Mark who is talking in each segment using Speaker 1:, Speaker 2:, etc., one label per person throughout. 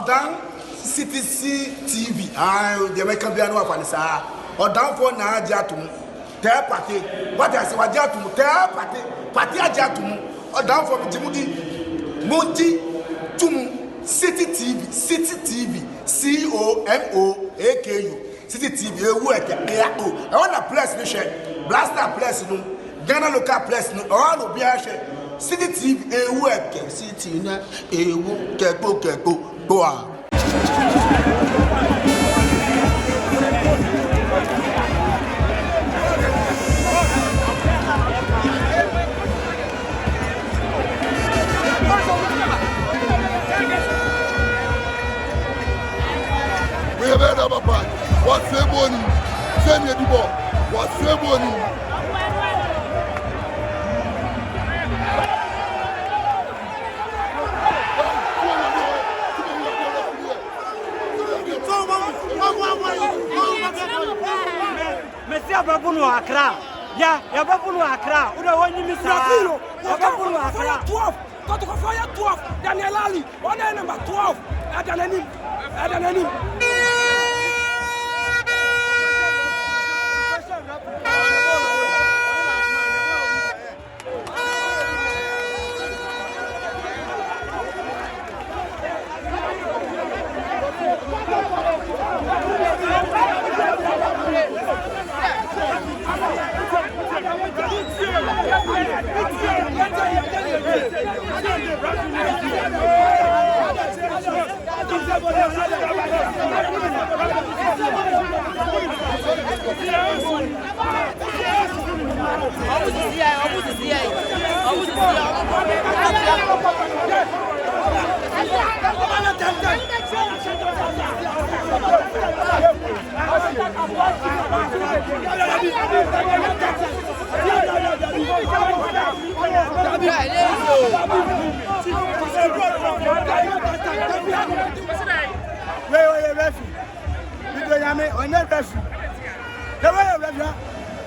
Speaker 1: Odan CTC TV. The American Biano of Anissa. Odan for Najatum. Tell party. What I say, Wajatum. Tell party. Party Ajatum. Odan for Timothy. Moti Tum. City TV. City TV. COMOAKU. City TV. I want a place nation. Blaster place no. Ghana local place no. All will be a share. City TV. City na. Keko. Go on.
Speaker 2: What's the money? Send me the ball. What's the money?
Speaker 3: Monsieur Babounou Accra. Ya Babounou Accra. Ou de Wani Missa. Babounou Accra. 12. Quand tu fais 12, Daniel Ali. On est number 12. Adanani.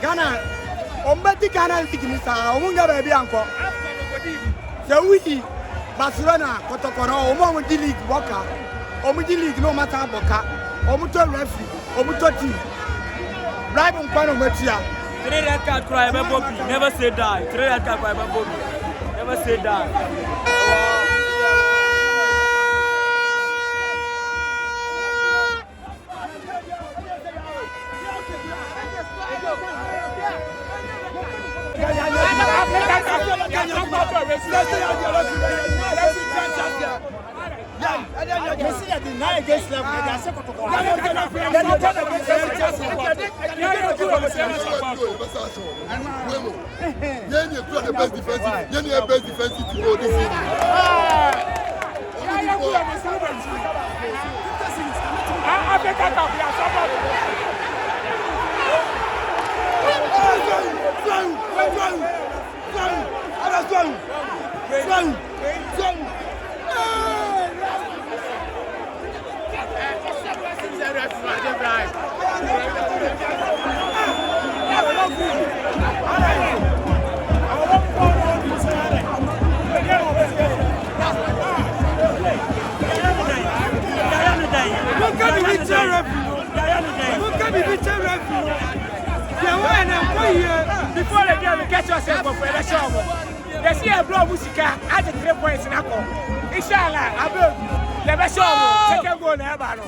Speaker 3: Ghana, Ghana Barcelona, Kotokoro, Omo League Boka, Omo League no matter Boka, Omuto referee, Omuto team. Bribe on Pano Metia. 3 red card cry, never say die. 3 red card cry, never say die.
Speaker 2: The best defensive to go this season.
Speaker 3: Before the game, catch yourself for the show. They see a blow musica at the 3 points in Apple. Inshallah, I will. The best show. Take a goal, Nabano.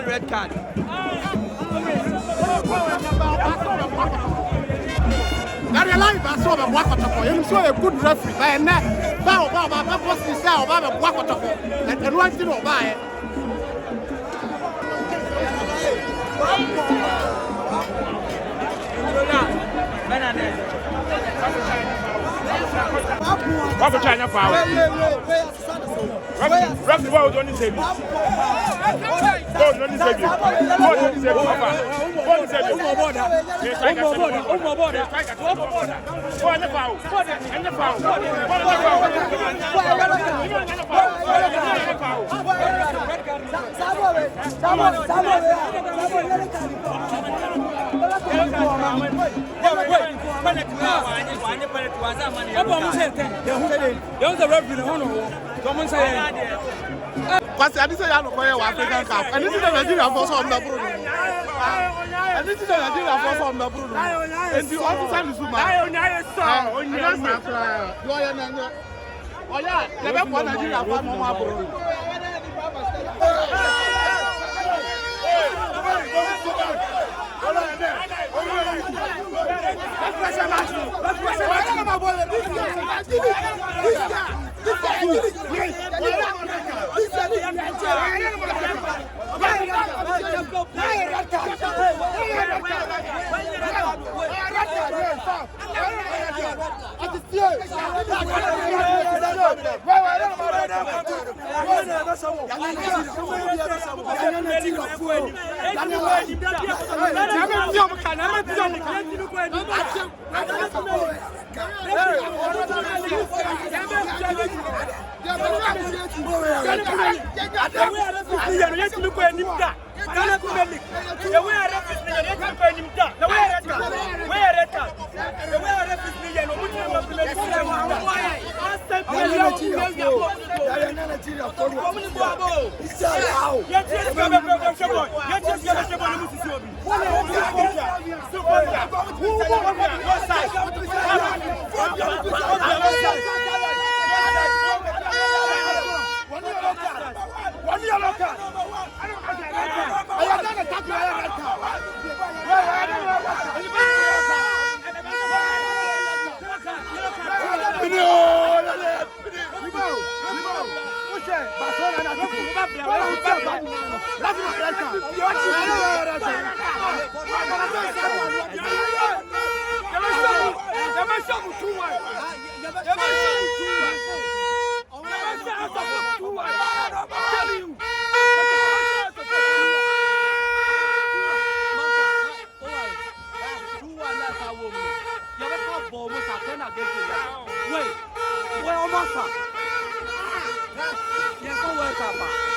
Speaker 3: Red card. That is life. I saw the black water. You saw a good referee. By a net. That was the cell about the black water. And one thing over it.
Speaker 4: Papa China power. Rough ball don't save you. Don't save you. Don't save you. Don't save you.
Speaker 3: Because I didn't have a African Cup. And this is the Nigeria force on the Bruno. And this is the Nigeria force on the Bruno. And the officer is Zuma. Oh, yeah, never one Nigeria for Mama Bruno. against it. Wait, almost. Yes, World Cup.